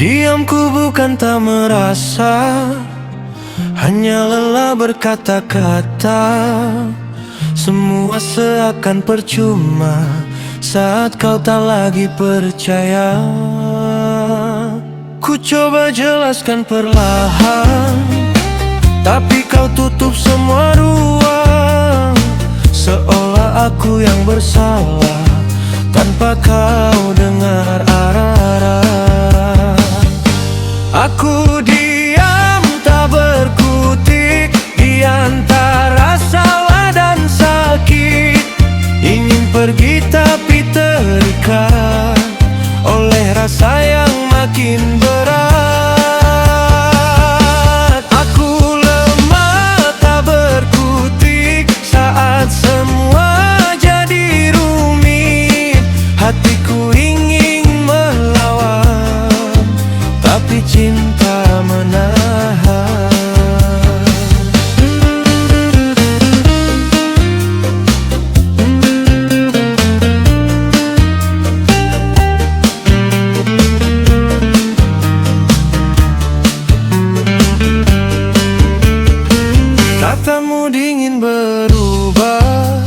Diamku bukan tak merasa, hanya lelah berkata-kata. Semua seakan percuma saat kau tak lagi percaya. Ku coba jelaskan perlahan, tapi kau tutup semua ruang. Seolah aku yang bersalah tanpa kau dengar arah-arah. Aku diam tak berkutik di antara salah dan sakit. Ingin pergi tapi terikat oleh rasa yang makin berat. Aku lemah tak berkutik saat semua jadi rumit. Hatiku ingin melawan, tapi cinta menahan. Katamu dingin berubah,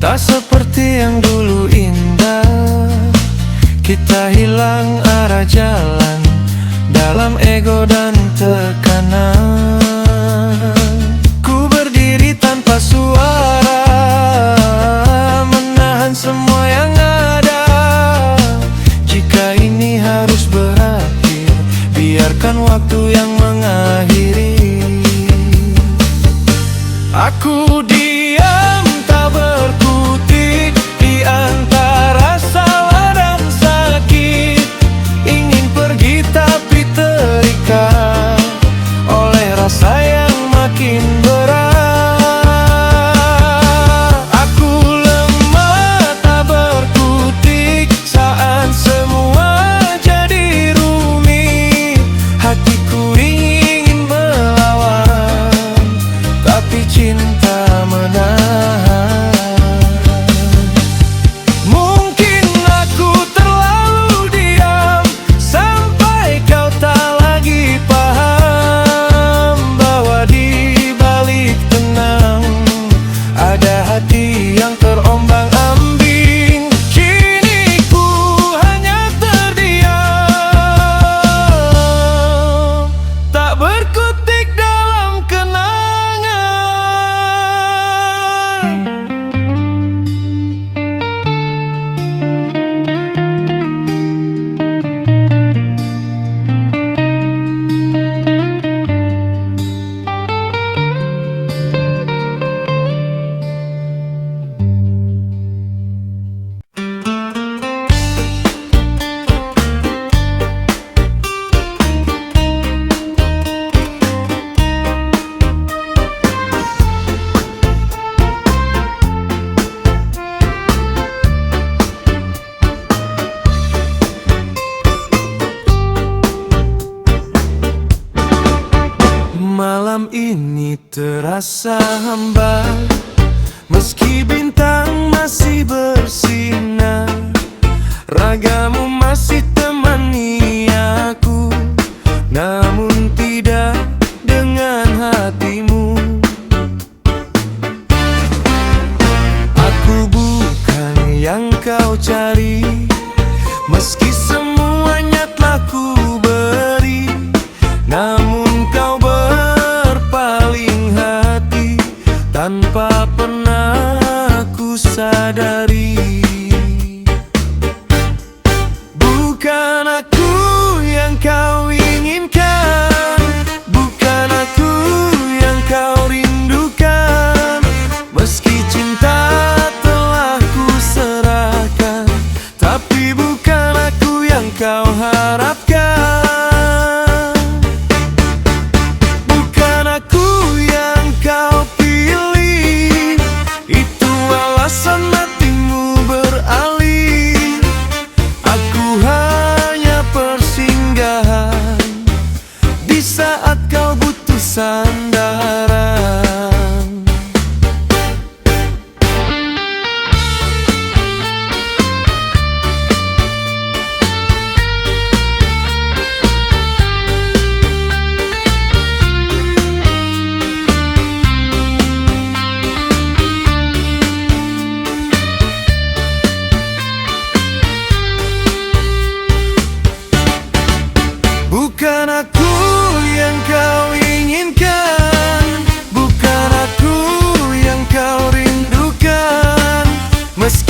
tak seperti yang dulu indah. Kita hilang arah jalan dalam ego dan tekanan. Ku berdiri tanpa suara, menahan semua yang ada. Jika ini harus berakhir, biarkan waktu yang mengakhiri. Aku diam tak berkutik di antara salah dan sakit. Ingin pergi tapi terikat oleh rasa yang makin berat. Aku lemah tak berkutik saat semua jadi rumit. Hatiku ingin melawan, tapi cinta menahan. Mungkin aku terlalu diam sampai kau tak lagi paham bahwa di balik tenang ada hati yang terombang-ambing. Kini ku hanya terdiam, tak berkutik dalam kenangan. Malam ini terasa hambar, meski bintang masih bersinar. Ragamu masih temani aku, namun tidak dengan hatimu. Aku bukan yang kau cari, meski semuanya telah ku beri. Namun kau berpaling hati tanpa pernah ku sadari. Bukan aku yang kau inginkan, bukan aku yang kau rindukan. Meski cinta telah ku serahkan, tapi bukan aku yang kau harapkan. Bukan aku yang kau pilih, itu alasan hatimu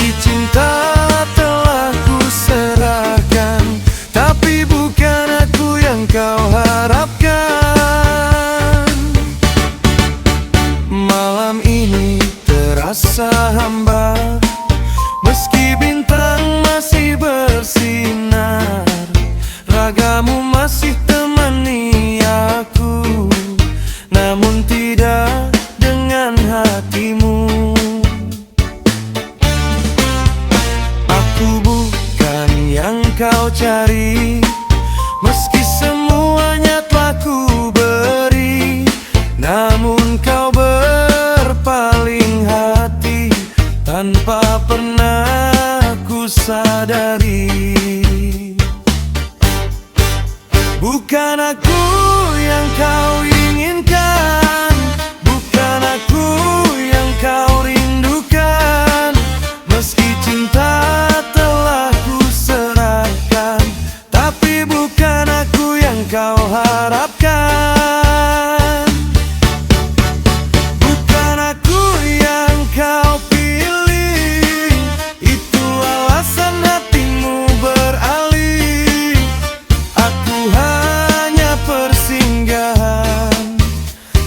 Meski cinta telah ku serahkan, tapi bukan aku yang kau harapkan. Malam ini terasa hambar, meski bintang masih bersinar. Ragamu masih temani aku, namun tidak dengan hatimu. Aku bukan yang kau cari, meski semuanya telah ku beri. Namun kau berpaling hati tanpa pernah ku sadari. Bukan aku yang kau inginkan, bukan aku yang kau rindukan. Meski cinta telah ku serahkan, tapi bukan aku yang kau harapkan. Bukan aku yang kau pilih, itu alasan hatimu beralih. Aku hanya persinggahan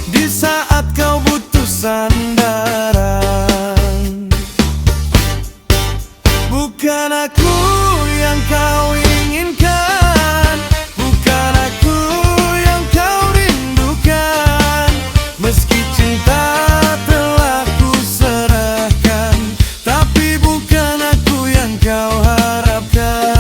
di saat kau butuh sandaran. Bukan aku yang kau inginkan, bukan aku yang kau rindukan. Meski cinta telah ku serahkan, tapi bukan aku yang kau harapkan.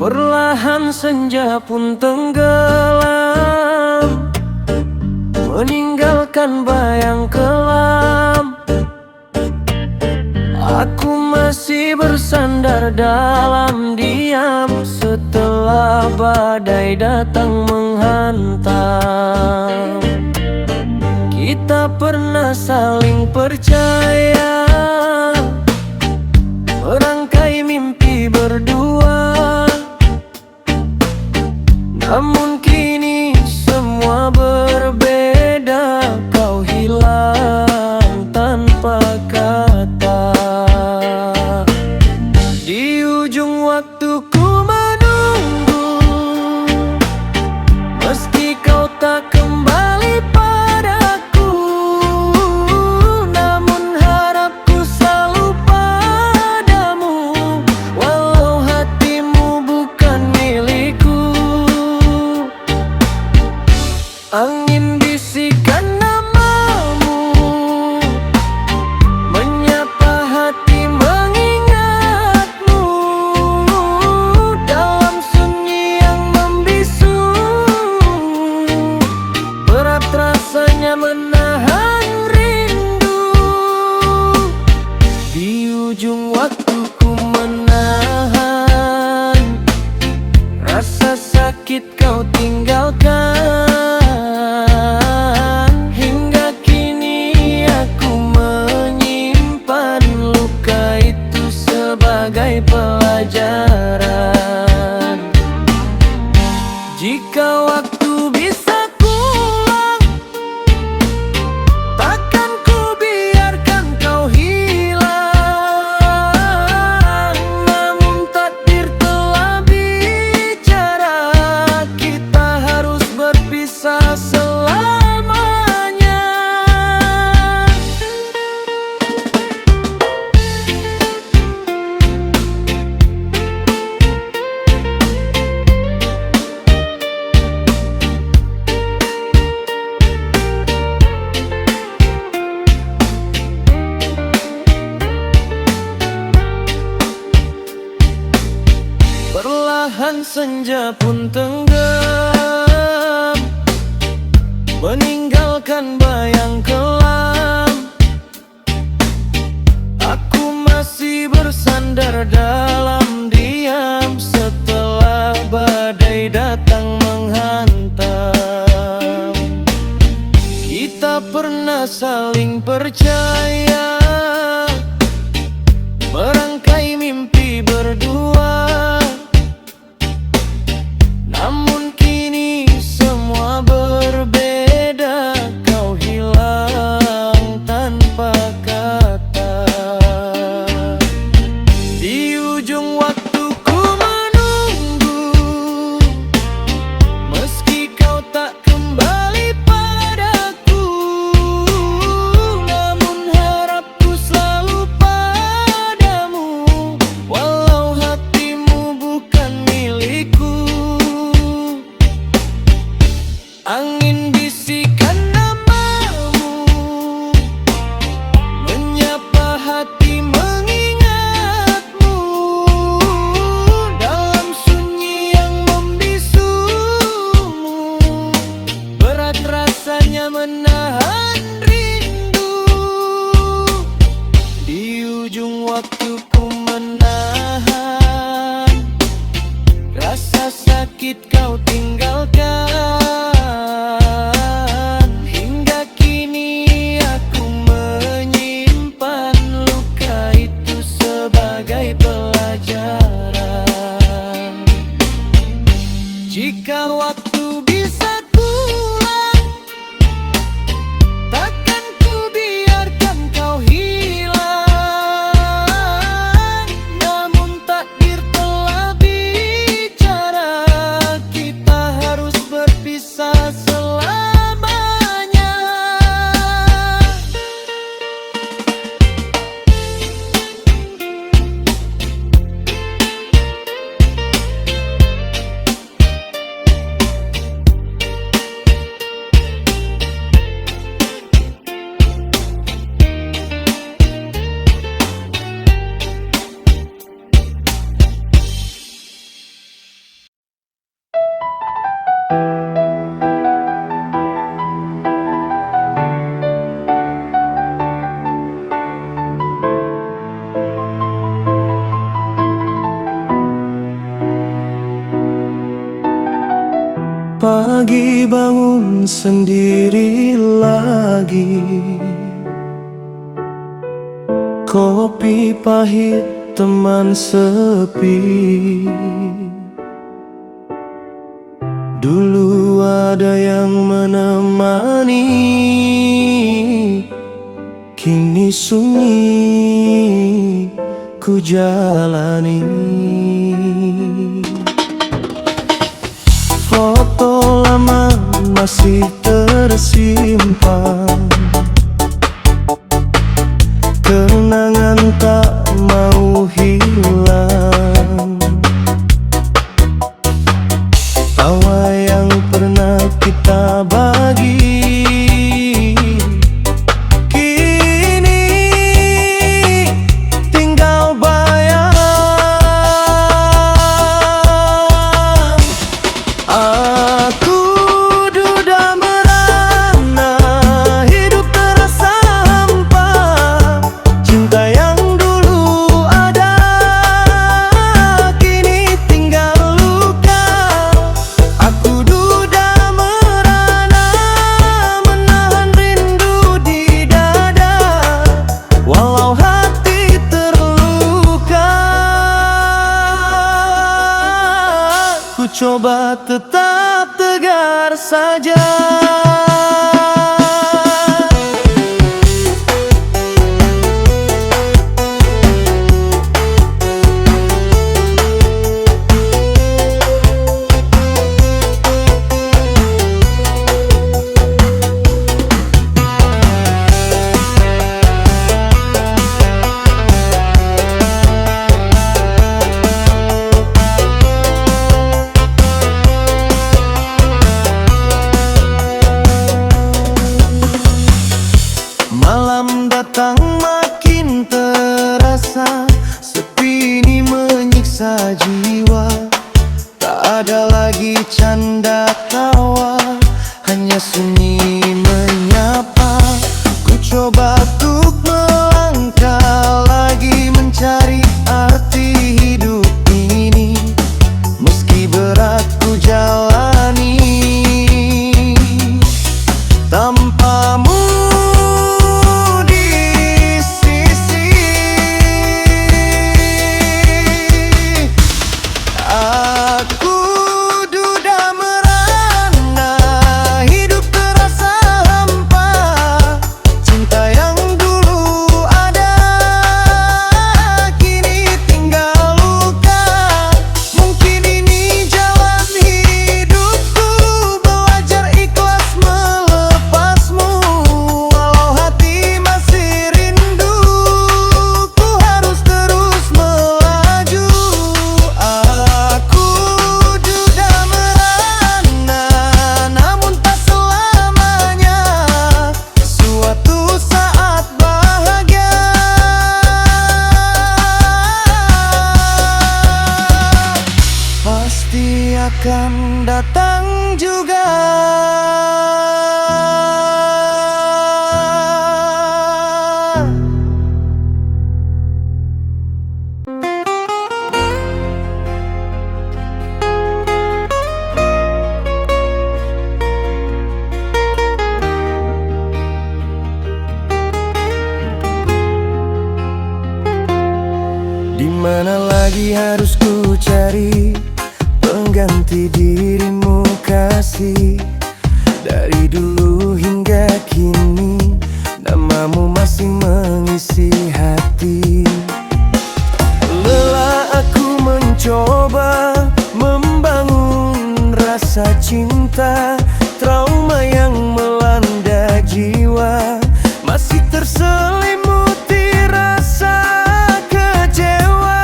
Perlahan senja pun tenggelam, meninggalkan bayang kelam. Aku masih bersandar dalam diam setelah badai datang menghantam. Kita pernah saling percaya, merangkai mimpi berdua. Namun kini semua berbeda, kau hilang tanpa kata. Di ujung waktu ku menunggu, meski kau tak kembali padaku. Namun harapku selalu padamu, walau hatimu bukan milikku. Angin bisikan namamu, menyapa hati mengingatmu. Dalam sunyi yang membisu, berat rasanya menahan rindu. Di ujung waktu ku menahan rasa sakit kau tinggalkan. Hingga kini aku menyimpan luka itu sebagai pelajaran. Jika waktu bisa pulang, takkan ku biarkan kau hilang. Namun takdir telah bicara, kita harus berpisah selamanya. Perlahan senja pun tenggelam, meninggalkan bayang kelam. Aku masih bersandar dalam diam setelah badai datang menghantam. Kita pernah saling percaya, merangkai mimpi Jika waktu bisa pulang, takkan ku biarkan kau hilang. Namun takdir telah bicara, kita harus berpisah selamanya. Pagi bangun sendiri lagi, kopi pahit teman sepi. Dulu ada yang menemani, kini sunyi ku jalani. Foto lama masih tersimpan, kenangan tak mau hilang. Tawa yang pernah kita bagi, kini tinggal bayang. Aku duda merana, hidup terasa hampa. Cinta yang dulu ada, kini tinggal luka. Aku duda merana, menahan rindu di dada, walau hati terluka. Ku coba tetap tegar saja. Malam datang makin terasa, sepi ini menyiksa jiwa. Tak ada lagi canda tawa, hanya sunyi menyapa. Ku coba untuk melangkah lagi, mencari arti hidup ini. Meski berat ku jalani, tanpamu akan datang juga. Di mana lagi harus ku cari pengganti dirimu kasih. Dari dulu hingga kini namamu masih mengisi hati. Lelah aku mencoba membangun rasa cinta. Trauma yang melanda jiwa masih terselimuti rasa kecewa.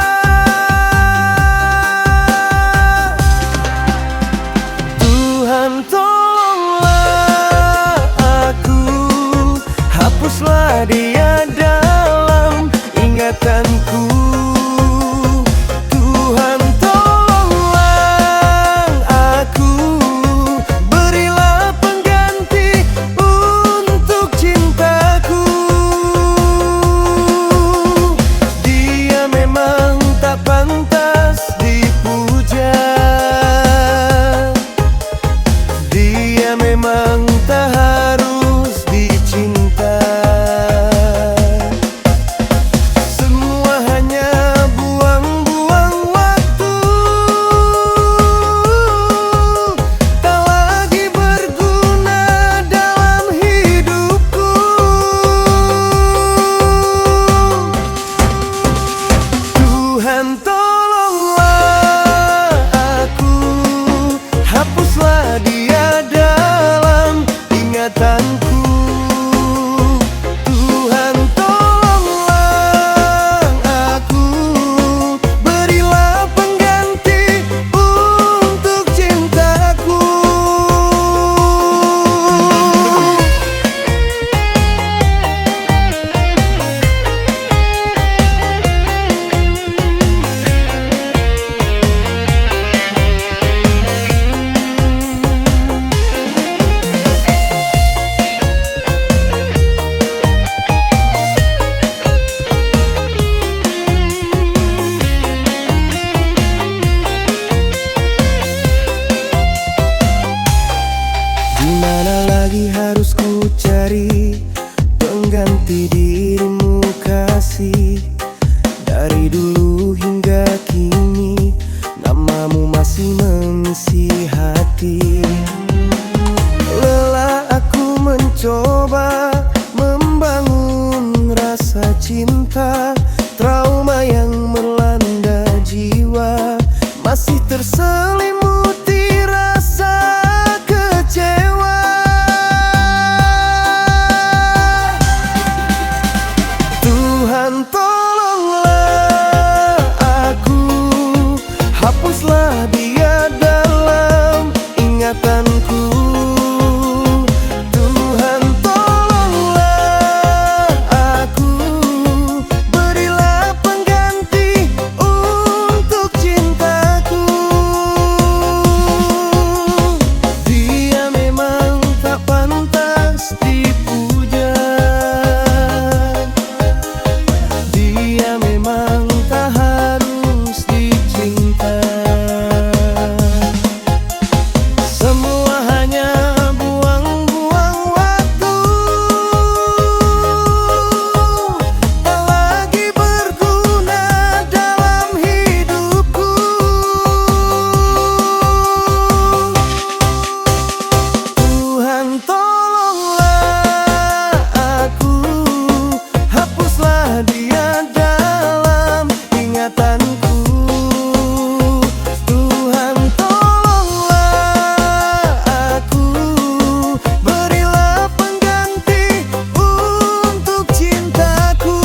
Tuhan tolonglah aku, hapuslah dia dalam ingatanku. Tuhan tolonglah aku, berilah pengganti untuk cintaku. Dia memang tak pantas dipuja, dia memang tak harus dicinta. Semua hanya buang-buang waktu, tak lagi berguna dalam hidupku. Tuhan tolonglah aku, hapuslah dia dalam ingatanku. Tuhan tolonglah aku, berilah pengganti untuk cintaku. Dimana lagi harus ku cari pengganti dirimu kasih. Dari dulu hingga kini namamu masih mengisi hati. Lelah aku mencoba membangun rasa cinta. Trauma yang melanda jiwa masih terselimuti rasa kecewa. Tuhan tolonglah aku, hapuslah dia dalam ingatanku. Tuhan tolonglah aku, berilah pengganti untuk cintaku. Dia memang tak pantas dipuja, dia memang tak harus dicinta. Semua hanya buang-buang waktu, tak lagi berguna dalam hidupku. Tuhan tolonglah aku, hapuslah dia dalam ingatanku. Tuhan tolonglah aku, berilah pengganti untuk cintaku.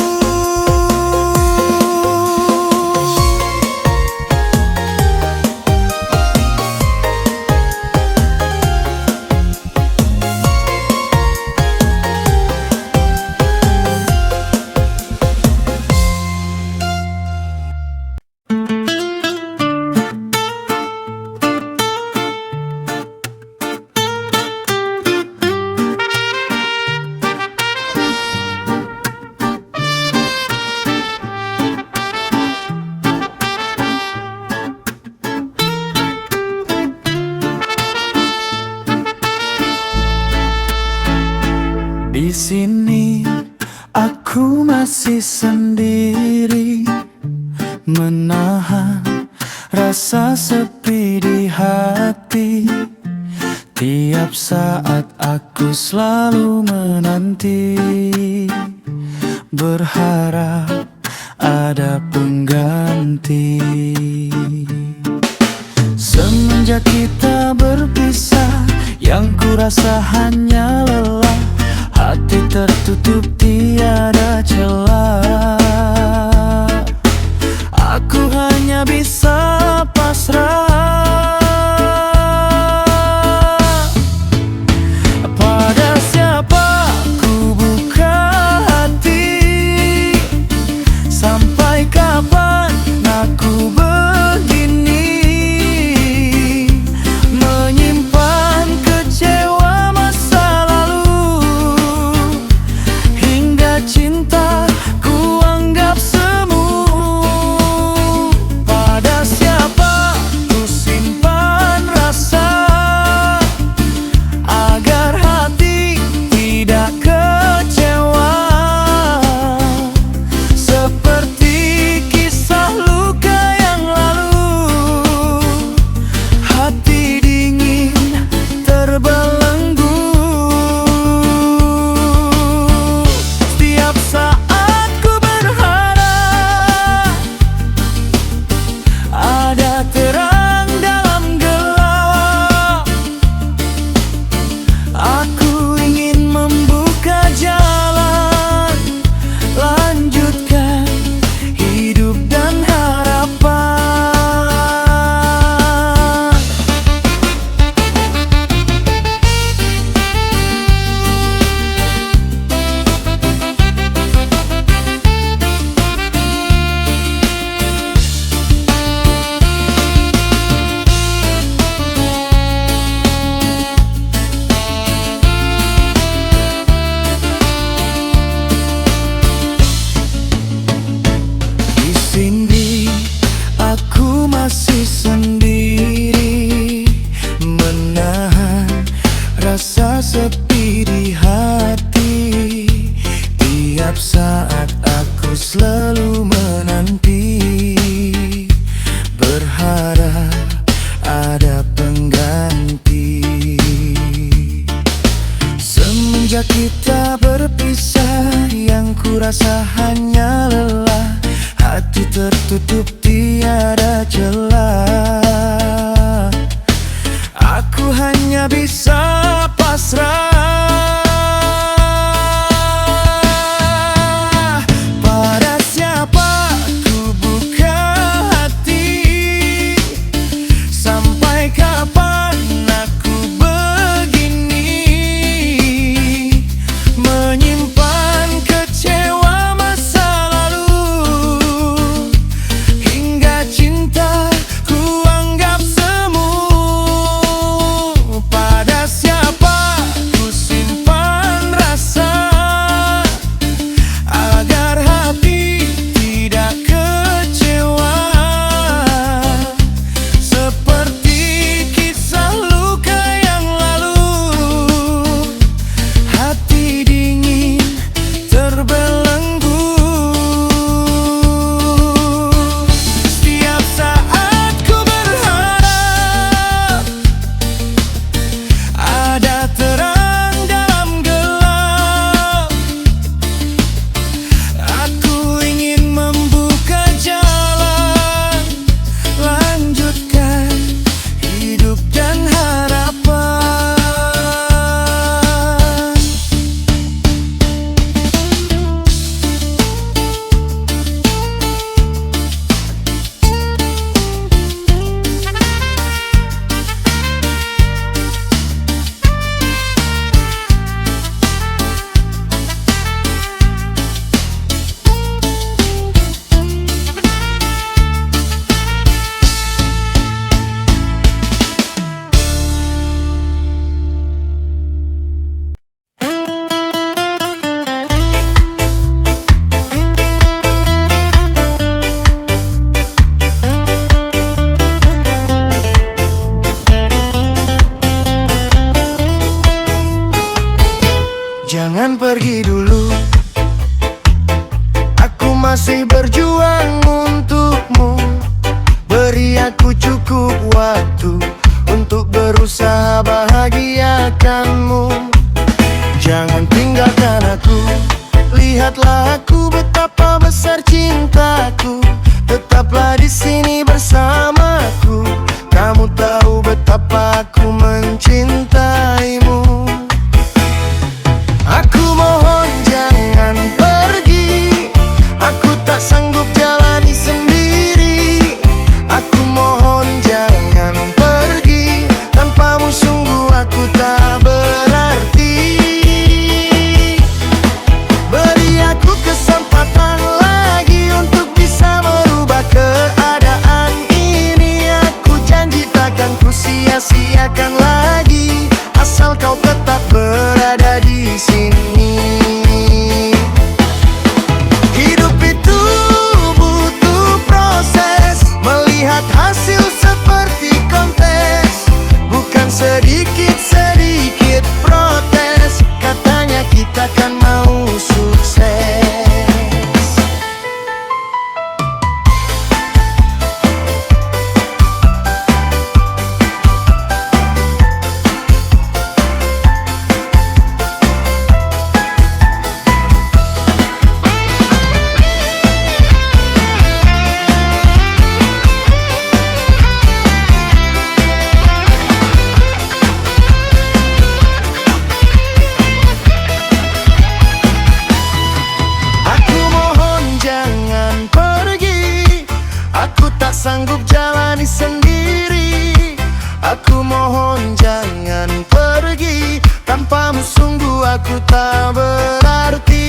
Di sini aku masih sendiri, menahan rasa rasa sepi di hati. Tiap saat aku selalu menanti, berharap ada pengganti. Semenjak kita berpisah, yang kurasa hanya lelah. Hati tertutup tiada celah. Aku hanya bisa pasrah pada siapa ku buka hati. Sampai kapan aku begini, menyimpan kecewa masa lalu, hingga cinta ku anggap semu. Pada siapa ku simpan rasa, agar hati tidak kecewa. Seperti kisah luka yang lalu, hati dingin terbelenggu. Setiap saat ku berharap ada terang dalam gelap. Aku ingin membuka jalan, lanjutkan hidup dan harapan. Di sini aku masih sendiri, menahan rasa sepi di hati. Tiap saat aku selalu menanti, berharap ada pengganti. Semenjak kita berpisah, yang kurasa hanya lelah. Hati tertutup tiada celah. Aku hanya bisa pasrah pada siapa ku buka hati. Sampai kapan aku begini, menyimpan kecewa masa lalu, hingga cinta ku anggap semu. Pada siapa ku simpan rasa, agar hati tidak kecewa. Seperti kisah luka yang lalu, hati dingin terbelenggu. Setiap saat ku berharap ada terang dalam gelap. Aku ingin membuka jalan, lanjutkan hidup dan harapan. Jangan pergi dulu, aku masih berjuang untukmu. Beri aku cukup waktu untuk berusaha bahagiakanmu. Jangan tinggalkan aku, lihatlah aku betapa besar cintaku. Tetaplah di sini bersamaku, kamu tahu betapa aku mencintaimu. Aku mohon jangan pergi, aku tak sanggup jalani sendiri. Aku mohon jangan pergi, tanpamu sungguh aku tak berarti. Beri aku kesempatan lagi untuk bisa merubah keadaan ini. Aku janji takkan ku sia-siakan lagi, asal kau tetap berada di sini. Hidup itu butuh proses, melihat hasil seperti kontes. Bukan sedikit-sedikit protes, katanya kita kan mau sukses. Sanggup jalani sendiri. Aku mohon jangan pergi, tanpamu sungguh aku tak berarti.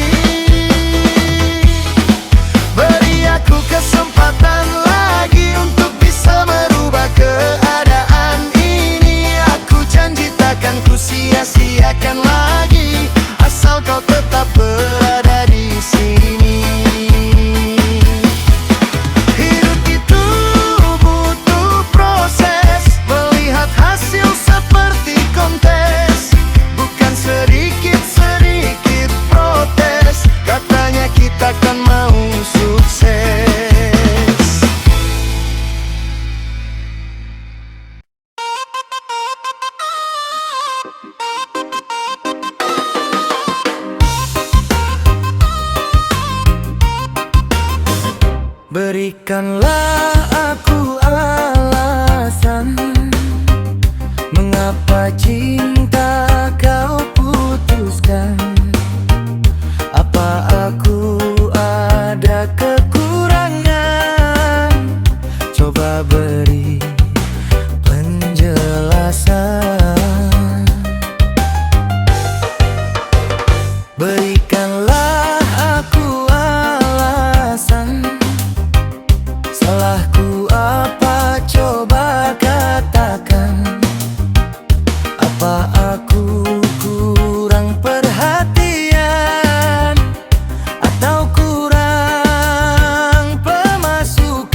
Beri aku kesempatan lagi untuk bisa merubah keadaan ini. Aku janji takkan ku sia-siakan lagi, asal kau tetap berada di sini. Takkan mau sukses. Berikanlah aku alasan mengapa cinta kau putuskan. Apa aku ada kekurangan? Coba beri penjelasan. Berikanlah aku alasan. Salahku apa? Coba katakan. Apa aku kurang perhatian atau kurang pemasukan?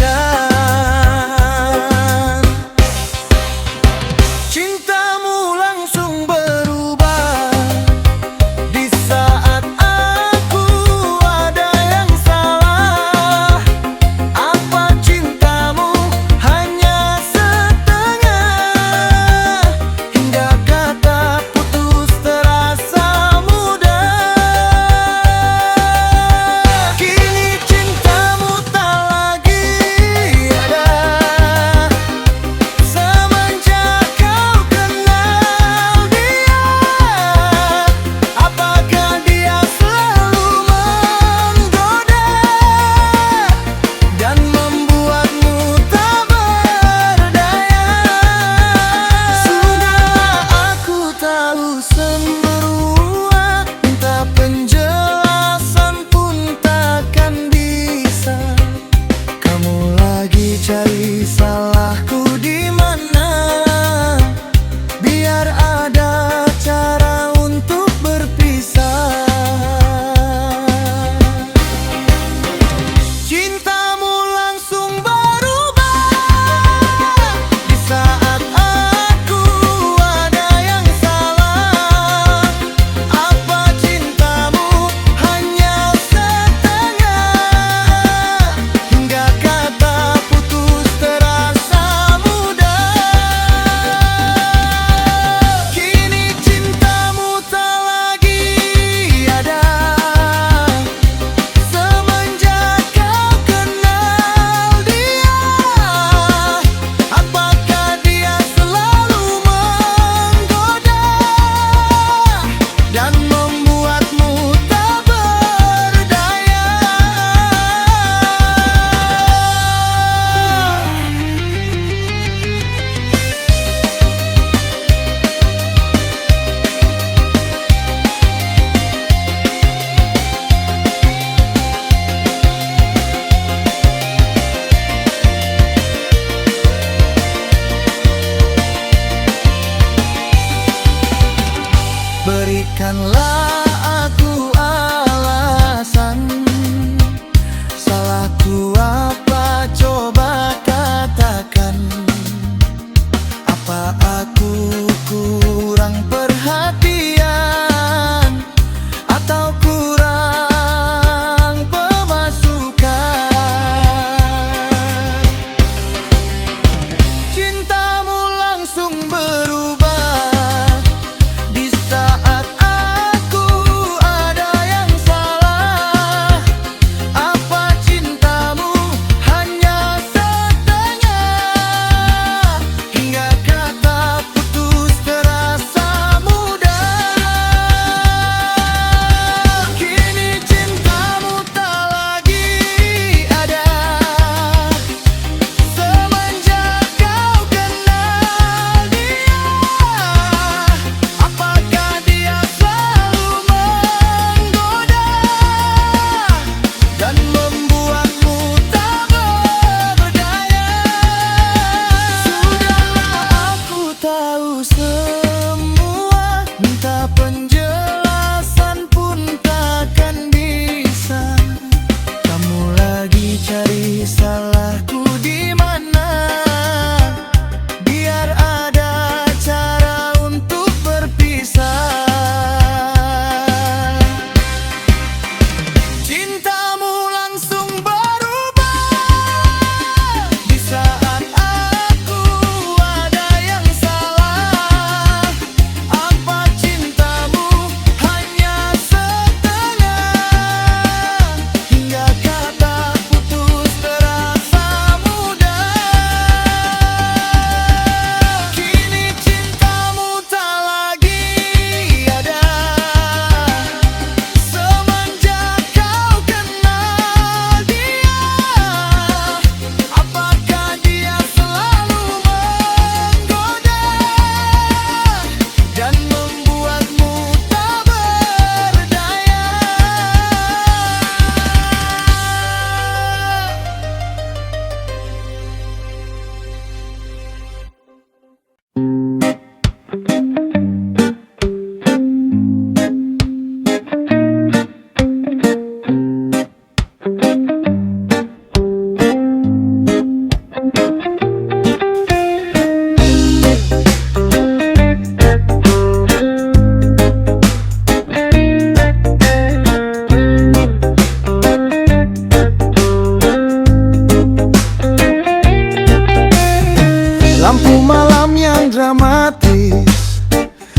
Lampu malam yang dramatis,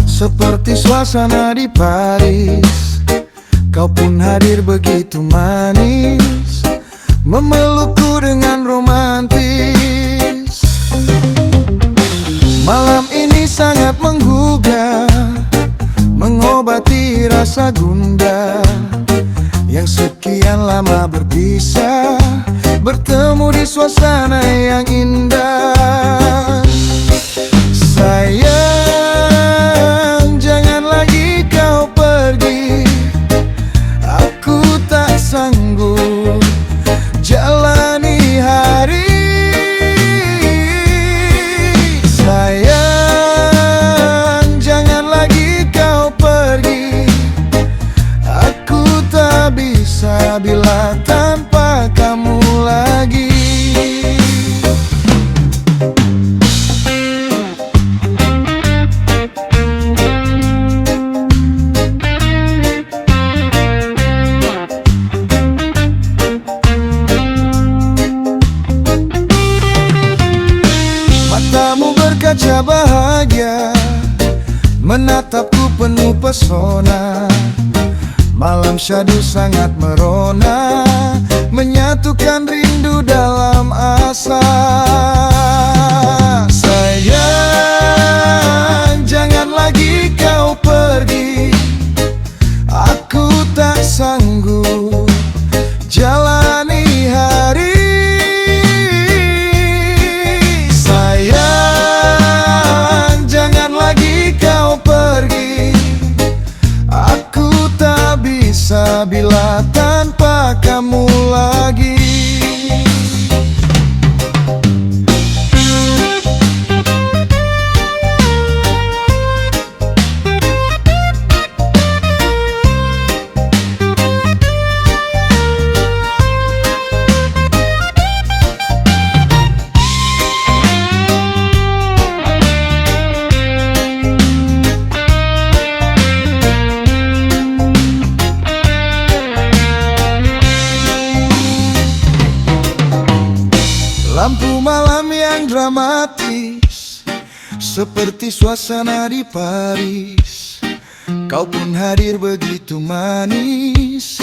seperti suasana di Paris. Kau pun hadir begitu manis, memelukku dengan romantis. Malam ini sangat menggugah, mengobati rasa gundah yang sekian lama berpisah, bertemu di suasana yang indah. Sayang, jangan lagi kau pergi, aku tak sanggup jalani hari. Sayang, jangan lagi kau pergi, aku tak bisa bila tanpa kamu lagi. Matamu berkaca bahagia, menatapku penuh pesona. Malam syahdu sangat merona, menyatukan rindu dalam asa. Sayang, jangan lagi kau pergi, aku tak sanggup jalani hari. Sayang, jangan lagi kau pergi, aku tak bisa bila tanpa kamu lagi. Lampu malam yang dramatis, seperti suasana di Paris. Kau pun hadir begitu manis,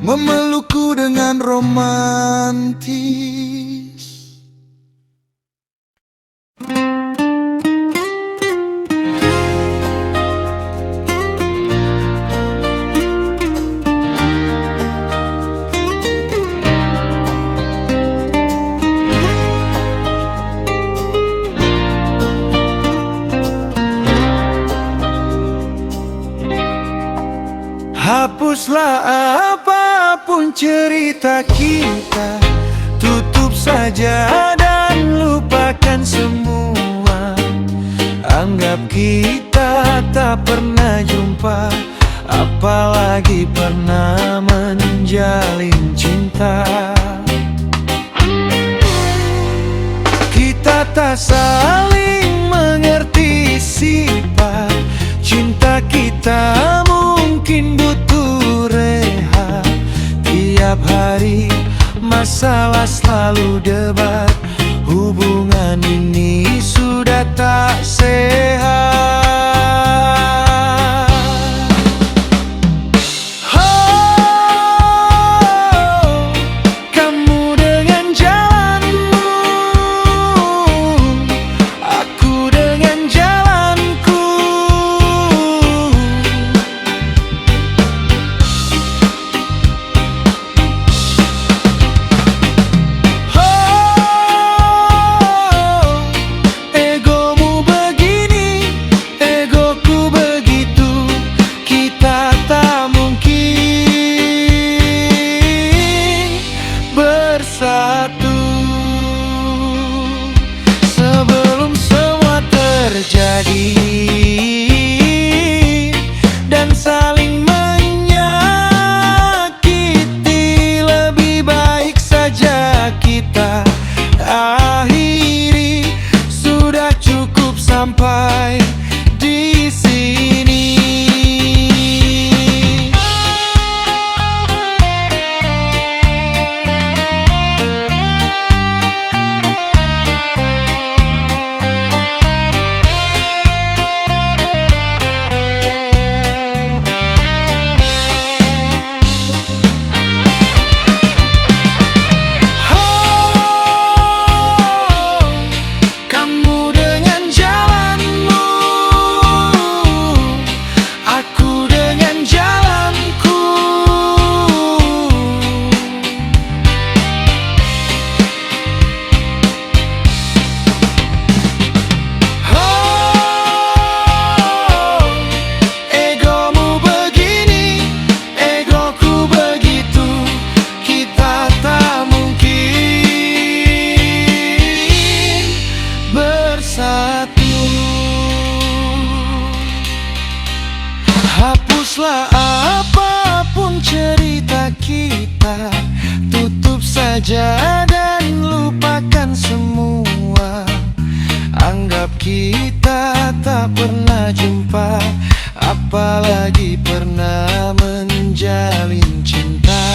memelukku dengan romantis. Hapuslah apapun cerita kita, tutup saja dan lupakan semua. Anggap kita tak pernah jumpa, apalagi pernah menjalin cinta. Kita tak saling mengerti sifat, cinta kita mungkin butuh rehat. Tiap hari masalah selalu debat, hubungan ini sudah tak sehat. Oh, kamu dengan jalanmu, aku dengan jalanku. Sebelum semua terjadi dan saling menyakiti, lebih baik saja kita akhiri. Sudah cukup sampai di sini. Tutup saja dan lupakan semua. Anggap kita tak pernah jumpa, apalagi pernah menjalin cinta.